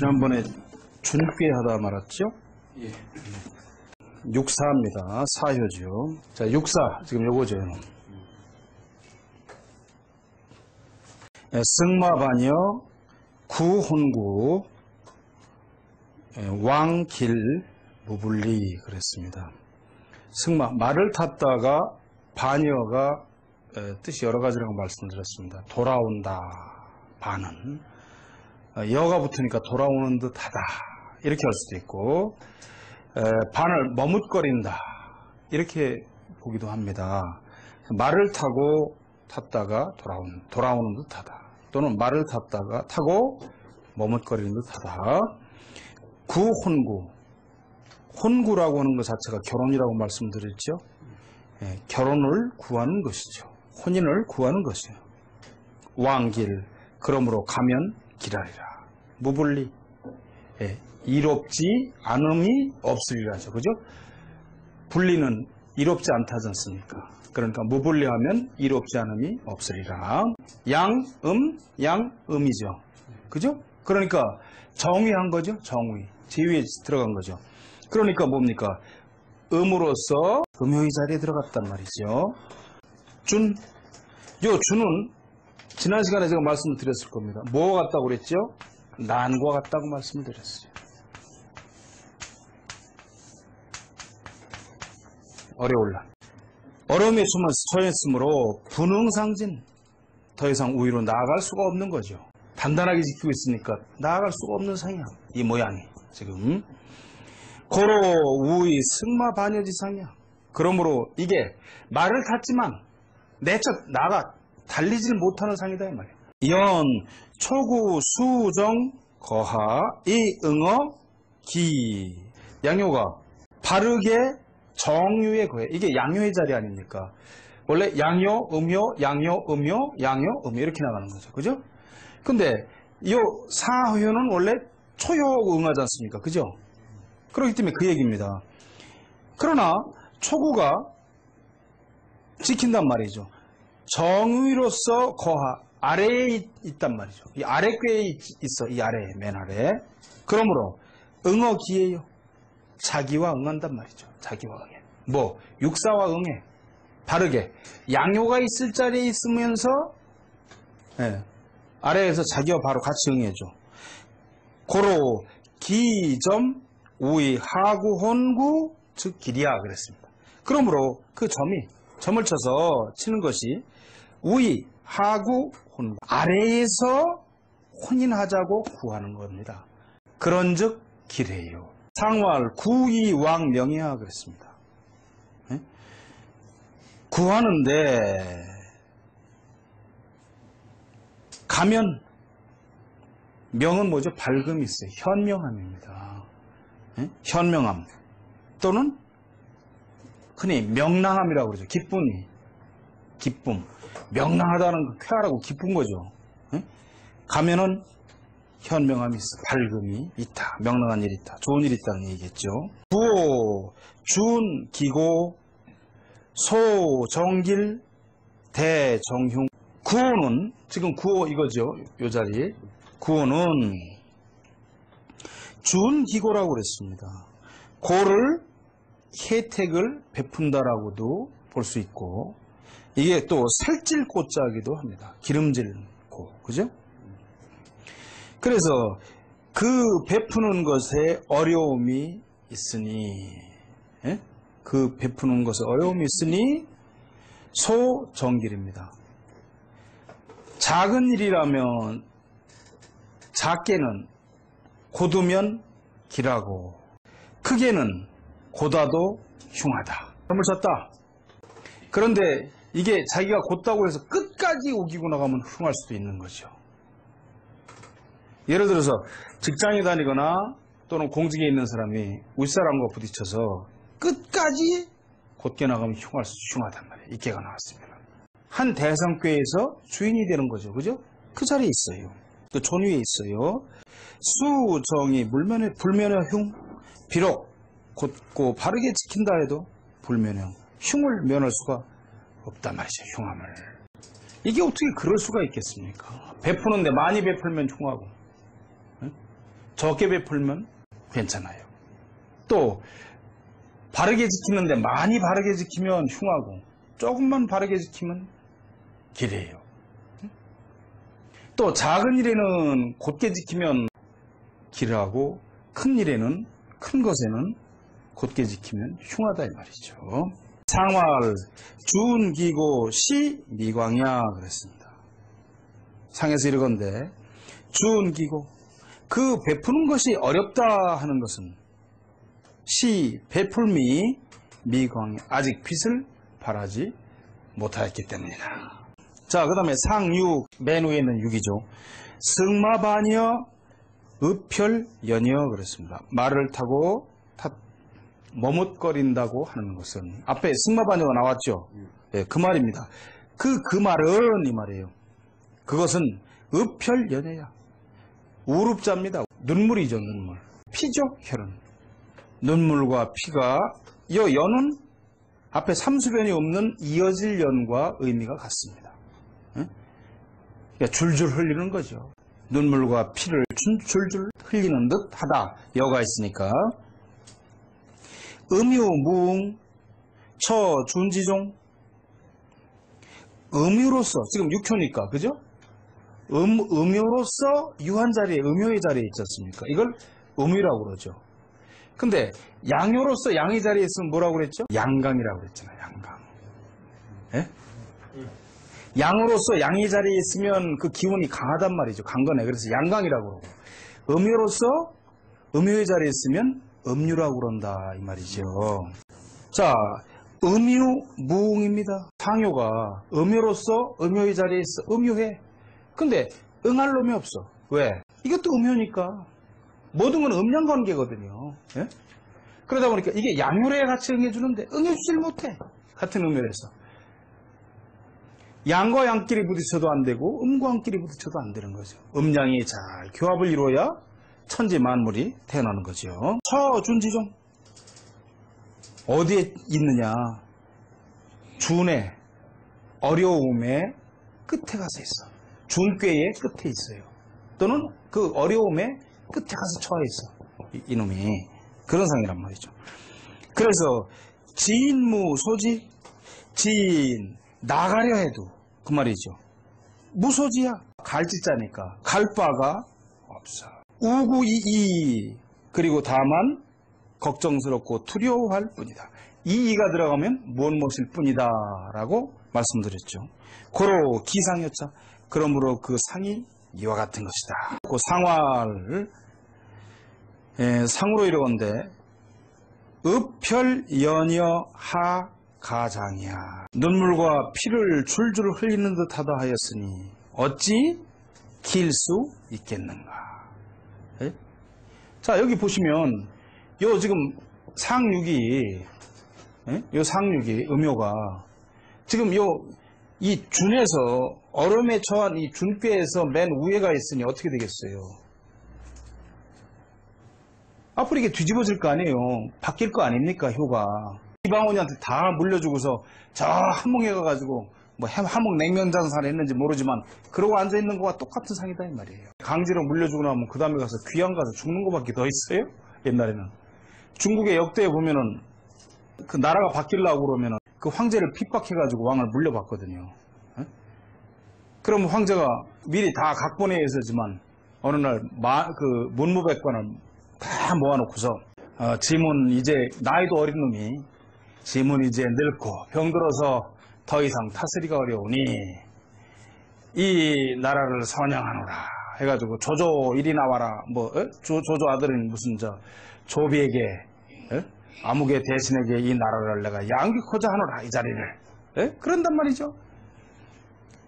지난번에 준꽤 하다 말았죠? 예. 육사입니다. 사효죠. 자, 육사. 지금 요거죠. 승마반여, 구혼구, 왕길, 무불리 그랬습니다. 승마, 말을 탔다가 반여가 뜻이 여러 가지라고 말씀드렸습니다. 돌아온다, 반은. 여가 붙으니까 돌아오는 듯하다 이렇게 할 수도 있고, 반을 머뭇거린다 이렇게 보기도 합니다. 말을 타고 탔다가 돌아오는 듯하다, 또는 말을 탔다가 타고 머뭇거리는 듯하다. 구혼구, 혼구라고 하는 것 자체가 결혼이라고 말씀드렸죠. 결혼을 구하는 것이죠. 혼인을 구하는 것이죠. 왕길, 그러므로 가면 길하리라. 무불리, 이롭지 않음이 없으리라죠. 그죠? 불리는 이롭지 않다지 않습니까? 그러니까 무불리하면 이롭지 않음이 없으리라. 양음이죠. 그죠? 그러니까 정의한 거죠. 정의. 제위에 들어간 거죠. 그러니까 뭡니까? 음으로써 음효의 자리에 들어갔단 말이죠. 요 준은 지난 시간에 제가 말씀을 드렸을 겁니다. 뭐와 같다고 그랬죠? 난과 같다고 말씀을 드렸어요. 어려울 난. 어려움에 처했으므로 분흥상진, 더 이상 우위로 나아갈 수가 없는 거죠. 단단하게 지키고 있으니까 나아갈 수가 없는 상이야. 이 모양이 지금. 고로 우의 승마 반여지상이야. 그러므로 이게 말을 탔지만 내쫓 나가 달리질 못하는 상이다 이 말이야. 연 초구 수정 거하 이 응어 기. 양효가 바르게 정유에 거해. 이게 양효의 자리 아닙니까? 원래 양효, 음효, 양효, 음효, 양효, 음효 이렇게 나가는 거죠. 그죠? 근데 이 사효는 원래 초효하고 응하지 않습니까? 그죠? 그렇기 때문에 그 얘기입니다. 그러나 초구가 지킨단 말이죠. 정의로서 거하, 아래에 있단 말이죠. 이 아래꾀에 있어. 이 아래에, 맨 아래에. 그러므로 응어기예요. 자기와 응한단 말이죠. 자기와 응해. 뭐 육사와 응해. 바르게 양효가 있을 자리에 있으면서 아래에서 자기와 바로 같이 응해줘. 고로 기점 우의 하구혼구 즉 길이야 그랬습니다. 그러므로 그 점을 쳐서 치는 것이 우의 하구 혼구, 아래에서 혼인하자고 구하는 겁니다. 그런즉 길해요. 상활 구의 왕 명예하 그랬습니다. 구하는데 가면, 명은 뭐죠? 밝음이 있어요. 현명함입니다. 현명함 또는 흔히 명랑함이라고 그러죠. 기쁨. 명랑하다는 거 쾌활하고 기쁜 거죠. 가면은 현명함이 있어. 밝음이 있다. 명랑한 일이 있다. 좋은 일이 있다는 얘기겠죠. 구호, 준, 기고, 소, 정길, 대, 정흉. 구호는 지금 구호 이거죠. 요 자리. 구호는 준, 기고라고 그랬습니다. 고를 혜택을 베푼다라고도 볼 수 있고, 이게 또 살찔 고자기도 합니다. 기름질 고, 그죠? 그래서 그 베푸는 것에 어려움이 있으니, 그 베푸는 것에 어려움이 있으니 소정길입니다. 작은 일이라면 작게는 곧으면 길하고, 크게는 곧아도 흉하다. 점을 쳤다. 그런데 이게 자기가 곧다고 해서 끝까지 우기고 나가면 흉할 수도 있는 거죠. 예를 들어서 직장에 다니거나 또는 공직에 있는 사람이 윗사람과 부딪혀서 끝까지 곧게 나가면 흉하단 말이에요. 이깨가 나왔으면. 한 대상궤에서 주인이 되는 거죠. 그죠? 그 자리에 있어요. 그 존 위에 있어요. 수정이 불면의 흉. 비록 곧고 바르게 지킨다 해도 불면형, 흉을 면할 수가 없단 말이죠. 흉함을. 이게 어떻게 그럴 수가 있겠습니까? 베푸는데 많이 베풀면 흉하고, 적게 베풀면 괜찮아요. 또 바르게 지키는데 많이 바르게 지키면 흉하고 조금만 바르게 지키면 기래요. 또 작은 일에는 곧게 지키면 기라고 큰 일에는 큰 것에는 곧게 지키면 흉하다 이 말이죠. 상활 준기고 시 미광야 그랬습니다. 상에서 이러건대 준기고 그 베푸는 것이 어렵다 하는 것은 시 베풀미 미광야 아직 빛을 발하지 못하였기 때문이다. 자, 그 다음에 상육, 맨 위에 있는 6이죠. 승마반여, 읍혈연여 그랬습니다. 말을 타고 머뭇거린다고 하는 것은 앞에 승마반여가 나왔죠. 네, 그 말입니다. 그 말은 이 말이에요. 그것은 읍혈연여야. 우릅자입니다. 눈물이죠, 눈물. 피죠, 혈은. 눈물과 피가 이 연은 앞에 삼수변이 없는 이어질 연과 의미가 같습니다. 그러니까 줄줄 흘리는 거죠. 눈물과 피를 줄줄 흘리는 듯 하다. 여가 있으니까. 음유무응 처준지종 음유로서 지금 6초니까 그죠? 음유로서 유한 자리에 음유의 자리에 있지 않습니까? 이걸 음유라고 그러죠. 근데 양효로서 양의 자리에 있으면 뭐라고 그랬죠? 양강이라고 그랬잖아요. 양강. 예? 양으로서 양의 자리에 있으면 그 기운이 강하단 말이죠. 강건해. 그래서 양강이라고 그러고 음유로서 음유의 자리에 있으면 음유라고 그런다 이 말이죠. 자, 음유무응입니다. 상효가 음유로서 음유의 자리에 있어. 음유해. 근데 응할 놈이 없어. 왜? 이것도 음유니까. 모든 건 음양관계거든요. 예? 그러다 보니까 이게 양률에 같이 응해주는데 응해주질 못해. 같은 음열에서. 양과 양끼리 부딪혀도 안 되고 음과 음끼리 부딪혀도 안 되는 거죠. 음양이 잘 교합을 이루어야 천지 만물이 태어나는 거죠. 처준지종 어디에 있느냐? 준의 어려움의 끝에 가서 있어. 준꾀의 끝에 있어요. 또는 그 어려움의 끝에 가서 처해 있어. 이놈이 그런 상이란 말이죠. 그래서 지인무소지 지인 나가려 해도 그 말이죠. 무소지야. 갈짓자니까 갈 바가 없어. 우구이이 그리고 다만 걱정스럽고 두려워할 뿐이다. 이이가 들어가면 무엇일 뿐이다 라고 말씀드렸죠. 고로 기상여차 그러므로 그 상이 이와 같은 것이다. 그 상화를 상으로 이르건대 읍혈연여 하가장이야. 눈물과 피를 줄줄 흘리는 듯하다 하였으니 어찌 길 수 있겠는가. 네? 자, 여기 보시면 요 지금 상육이 요 상육이 음요가 지금 이 준에서 얼음에 처한 이 준꾀에서 맨 위에가 있으니 어떻게 되겠어요? 앞으로 이게 뒤집어질 거 아니에요. 바뀔 거 아닙니까, 효가. 이방원이한테 다 물려주고서 저 한몽에 가가지고 뭐 한몽 냉면장사를 했는지 모르지만 그러고 앉아있는 거와 똑같은 상이다 이 말이에요. 강제로 물려주고 나면 그 다음에 가서 귀양 가서 죽는 거밖에 더 있어요? 옛날에는. 중국의 역대에 보면은 그 나라가 바뀌려고 그러면은 그 황제를 핍박해가지고 왕을 물려봤거든요. 그러면 황제가 미리 다 각본에 있었지만 어느 날 그 문무백관을 다 모아놓고서 지문 이제 나이도 어린 놈이 지문 이제 늙고 병들어서 더 이상 타스리가 어려우니 이 나라를 선양하노라 해가지고 조조 이리 나와라 뭐 조조 아들은 무슨 조비에게 아무개 대신에게 이 나라를 내가 양기코자 하노라 이 자리를 그런단 말이죠.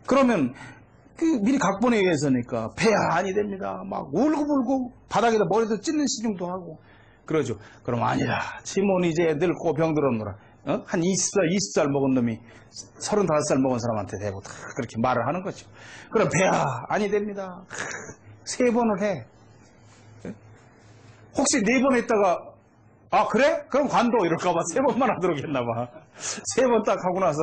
그러면 그 미리 각본에 의해서니까 폐하 아니 됩니다. 막 울고불고 바닥에다 머리도 찢는 시중도 하고 그러죠. 그럼 아니라 지문 이제 늙고 병들었노라. 한 20살 먹은 놈이 35살 먹은 사람한테 대고 다 그렇게 말을 하는 거죠. 그럼 폐하 아니 됩니다. 3번을 해. 혹시 4번 했다가 아 그래? 그럼 관도 이럴까봐 3번만 하도록 했나봐. 3번 딱 하고 나서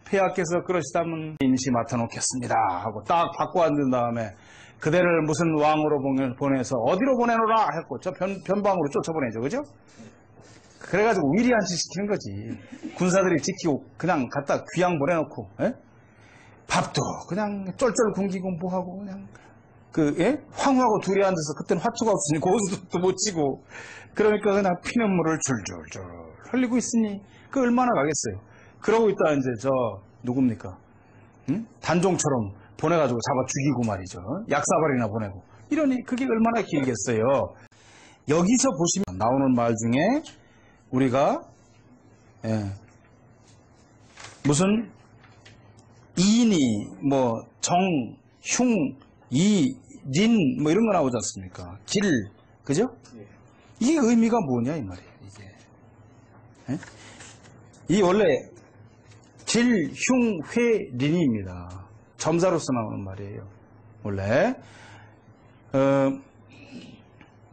폐하께서 그러시다면 임시 맡아놓겠습니다 하고 딱 바꿔 앉은 다음에 그대를 무슨 왕으로 보내서 어디로 보내노라 했고 저 변방으로 쫓아보내죠. 그죠? 그래가지고 위리안치 시키는 거지. 군사들이 지키고 그냥 갖다 귀양 보내놓고, 에? 밥도 그냥 쫄쫄 굶기고 뭐하고 그냥 황후하고 둘이 앉아서 그때는 화투가 없으니 고수도 못 치고 그러니까 그냥 피눈물을 줄줄줄 흘리고 있으니 그 얼마나 가겠어요. 그러고 있다 이제 저 누굽니까? 응? 단종처럼 보내가지고 잡아 죽이고 말이죠. 약사발이나 보내고 이러니 그게 얼마나 길겠어요. 여기서 보시면 나오는 말 중에 우리가 무슨 이니 뭐 정, 흉, 이, 린 뭐 이런 거 나오지 않습니까? 길, 그죠? 이게 의미가 뭐냐 이 말이에요. 이게 이 원래 길, 흉, 회, 린입니다. 점사로서 나오는 말이에요. 원래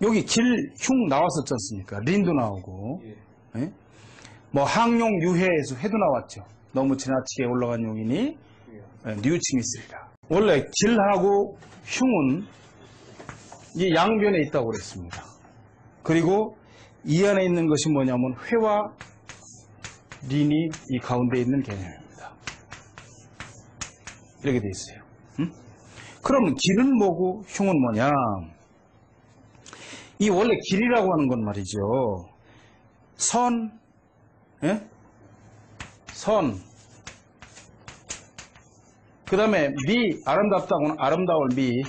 여기 길, 흉 나왔었지 않습니까? 린도 나오고 뭐 항용, 유해에서 회도 나왔죠. 너무 지나치게 올라간 용이니 뉘우침이 있으리라. 원래 길하고 흉은 이 양변에 있다고 그랬습니다. 그리고 이 안에 있는 것이 뭐냐면 회와 린이 이 가운데 있는 개념입니다. 이렇게 돼 있어요. 그럼 길은 뭐고 흉은 뭐냐? 이 원래 길이라고 하는 건 말이죠. 선, 선, 그 다음에 미, 아름답다고는 아름다울 미,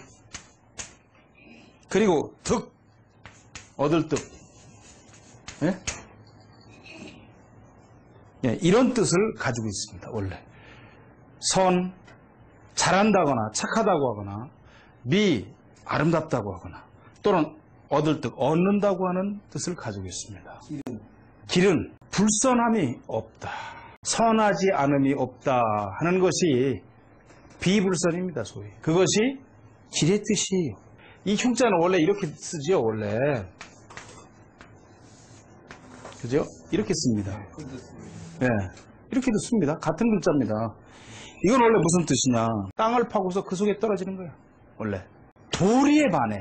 그리고 득, 얻을 득, 이런 뜻을 가지고 있습니다. 원래 선, 잘한다거나 착하다고 하거나 미, 아름답다고 하거나 또는 얻을 득, 얻는다고 하는 뜻을 가지고 있습니다. 길은 불선함이 없다, 선하지 않음이 없다 하는 것이 비불선입니다. 소위 그것이 길의 뜻이에요. 이 흉자는 원래 이렇게 쓰죠. 원래 그죠? 이렇게 씁니다. 네, 이렇게도 씁니다. 같은 글자입니다. 이건 원래 무슨 뜻이냐? 땅을 파고서 그 속에 떨어지는 거예요. 원래 도리에 반해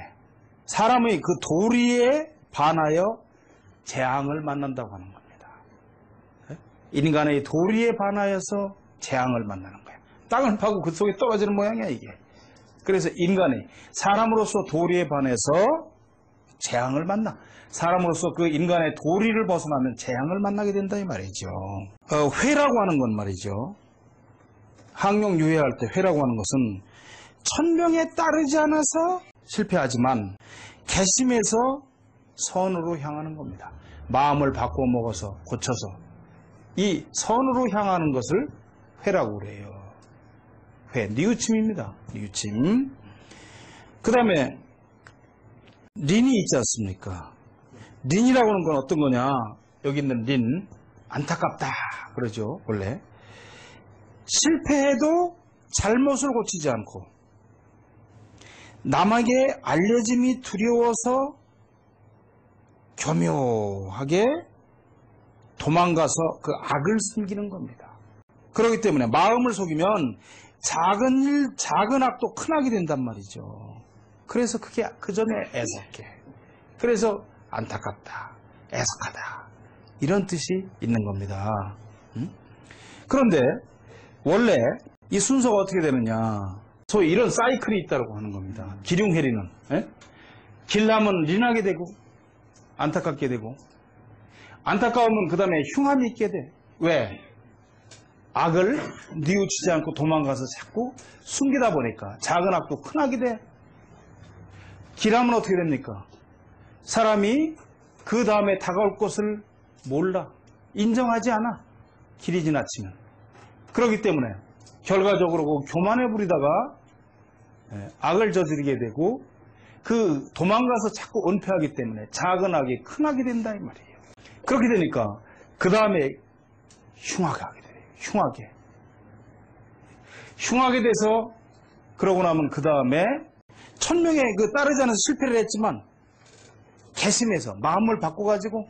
사람의 그 도리에 반하여 재앙을 만난다고 하는 겁니다. 인간의 도리에 반하여서 재앙을 만나는 거예요. 땅을 파고 그 속에 떨어지는 모양이야 이게. 그래서 인간이 사람으로서 도리에 반해서 재앙을 만나, 사람으로서 그 인간의 도리를 벗어나면 재앙을 만나게 된다 이 말이죠. 회라고 하는 건 말이죠. 항용 유해할 때 회라고 하는 것은 천명에 따르지 않아서 실패하지만 개심에서 선으로 향하는 겁니다. 마음을 바꿔 먹어서 고쳐서 이 선으로 향하는 것을 회라고 그래요. 회, 뉘우침입니다. 뉘우침. 그 다음에 린이 있지 않습니까? 린이라고 하는 건 어떤 거냐? 여기 있는 린, 안타깝다 그러죠. 원래 실패해도 잘못을 고치지 않고 남에게 알려짐이 두려워서 교묘하게 도망가서 그 악을 숨기는 겁니다. 그렇기 때문에 마음을 속이면 작은 일, 작은 악도 큰 악이 된단 말이죠. 그래서 그게 그 전에 애석해. 그래서 안타깝다, 애석하다 이런 뜻이 있는 겁니다. 그런데 원래 이 순서가 어떻게 되느냐? 소위 이런 사이클이 있다고 하는 겁니다. 기륭회리는 길나면 린하게 되고 안타깝게 되고 안타까우면 그 다음에 흉함이 있게 돼. 왜? 악을 뉘우치지 않고 도망가서 자꾸 숨기다 보니까 작은 악도 큰 악이 돼. 길하면 어떻게 됩니까? 사람이 그 다음에 다가올 것을 몰라. 인정하지 않아. 길이 지나치면. 그렇기 때문에 결과적으로 그 교만해 부리다가 악을 저지르게 되고 그 도망가서 자꾸 은폐하기 때문에 작은 악이 큰 악이 된다 이 말이에요. 그렇게 되니까 그 다음에 흉하게 하게 돼요. 흉하게 돼서 그러고 나면 그 다음에 천명에 그 따르지 않아서 실패를 했지만 개심해서 마음을 바꿔가지고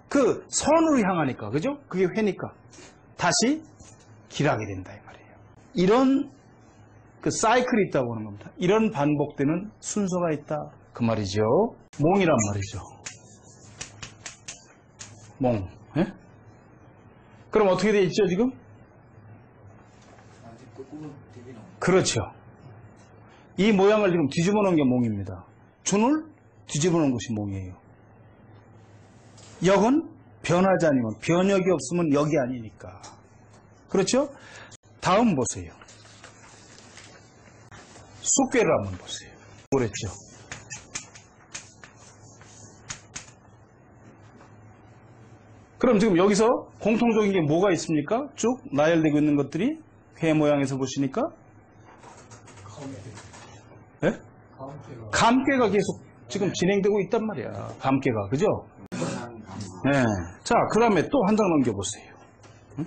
그 선으로 향하니까, 그죠? 그게 회니까 다시 길하게 된다 이 말이에요. 이런 그 사이클이 있다고 하는 겁니다. 이런 반복되는 순서가 있다 그 말이죠. 몽이란 말이죠. 몽. 예? 그럼 어떻게 돼 있죠 지금? 그렇죠. 이 모양을 지금 뒤집어 놓은 게 몽입니다. 준을 뒤집어 놓은 것이 몽이에요. 역은 변하지 않으면, 변역이 없으면 역이 아니니까. 그렇죠? 다음 보세요. 숫괴를 한번 보세요. 그랬죠. 그럼 지금 여기서 공통적인 게 뭐가 있습니까? 쭉 나열되고 있는 것들이 회 모양에서 보시니까 네? 감괴가 계속 지금 진행되고 있단 말이야. 감괴가. 그죠? 네. 자, 그 다음에 또 한 장 넘겨보세요. 응?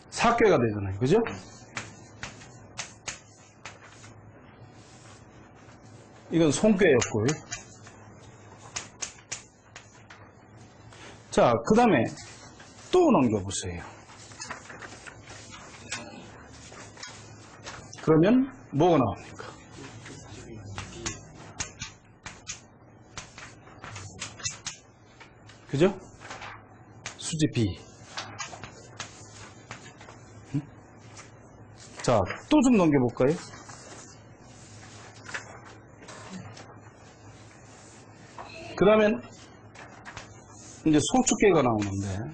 사괴가 되잖아요. 그죠? 이건 손괴였고요. 자, 그 다음에 또 넘겨보세요. 그러면 뭐가 나옵니까? 그죠? 수지 B. 응? 자, 또 좀 넘겨볼까요? 그 다음엔 이제 소축계가 나오는데,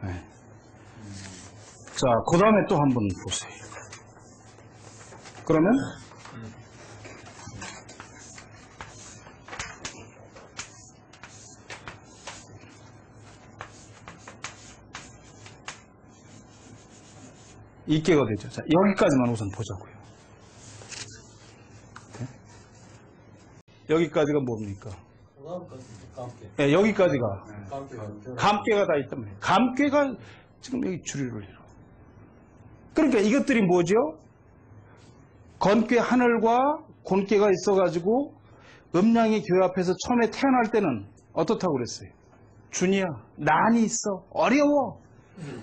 네. 자, 그 다음에 또 한번 보세요. 그러면 이개가 되죠. 자, 여기까지만 우선 보자고요. 네? 여기까지가 뭡니까? 네, 여기까지가 감괴가 다 있단 말이에요. 감괴가 지금 여기 주류를 이뤄. 그러니까 이것들이 뭐죠? 건괴 하늘과 곤괴가 있어가지고 음양이 교합해서 처음에 태어날 때는 어떻다고 그랬어요? 준이야, 난이 있어, 어려워.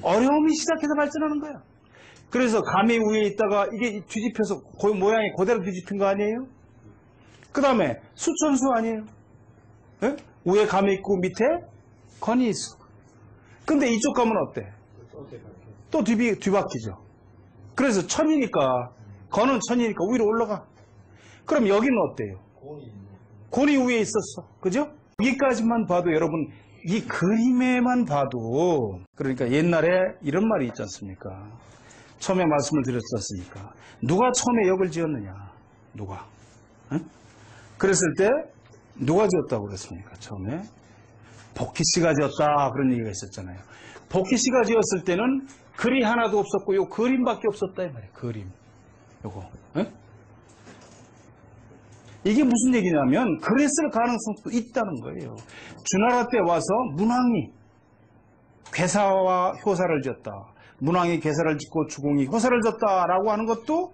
어려움이 시작해서 발전하는 거야. 그래서 감이 위에 있다가 이게 뒤집혀서 모양이 그대로 뒤집힌 거 아니에요? 그 다음에 수천수 아니에요? 네? 위에 감이 있고 밑에 건이 있어. 근데 이쪽 감은 어때? 또 뒤바뀌죠. 그래서 천이니까, 건은 천이니까 위로 올라가. 그럼 여기는 어때요? 곤이 위에 있었어. 그죠? 여기까지만 봐도 여러분, 이 그림에만 봐도, 그러니까 옛날에 이런 말이 있지 않습니까? 처음에 말씀을 드렸지 않습니까? 누가 처음에 역을 지었느냐? 누가? 응? 그랬을 때 누가 지었다고 그랬습니까? 처음에 복희 씨가 지었다 그런 얘기가 있었잖아요. 복희 씨가 지었을 때는 글이 하나도 없었고 요 그림밖에 없었다 이 말이에요. 그림 요거. 응? 이게 무슨 얘기냐면 그랬을 가능성도 있다는 거예요. 주나라 때 와서 문왕이 괴사와 효사를 지었다. 문왕이 괴사를 짓고 주공이 효사를 졌다라고 하는 것도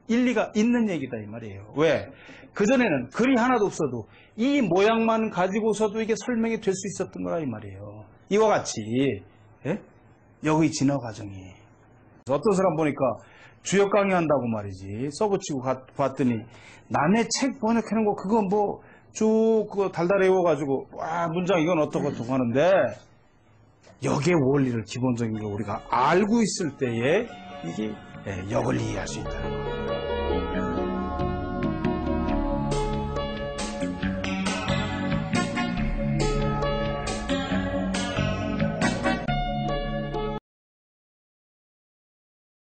일리가 있는 얘기다 이 말이에요. 왜? 그전에는 글이 하나도 없어도 이 모양만 가지고서도 이게 설명이 될 수 있었던 거라 이 말이에요. 이와 같이 예? 여기 진화 과정이. 어떤 사람 보니까 주역 강의한다고 말이지 써붙이고 봤더니 남의 책 번역하는 거 그거 뭐 쭉 그거 달달 외워가지고 와 문장 이건 어떻고 하는데 역의 원리를 기본적인 걸 우리가 알고 있을 때에 이게 역을 이해할 수 있다는 거예요.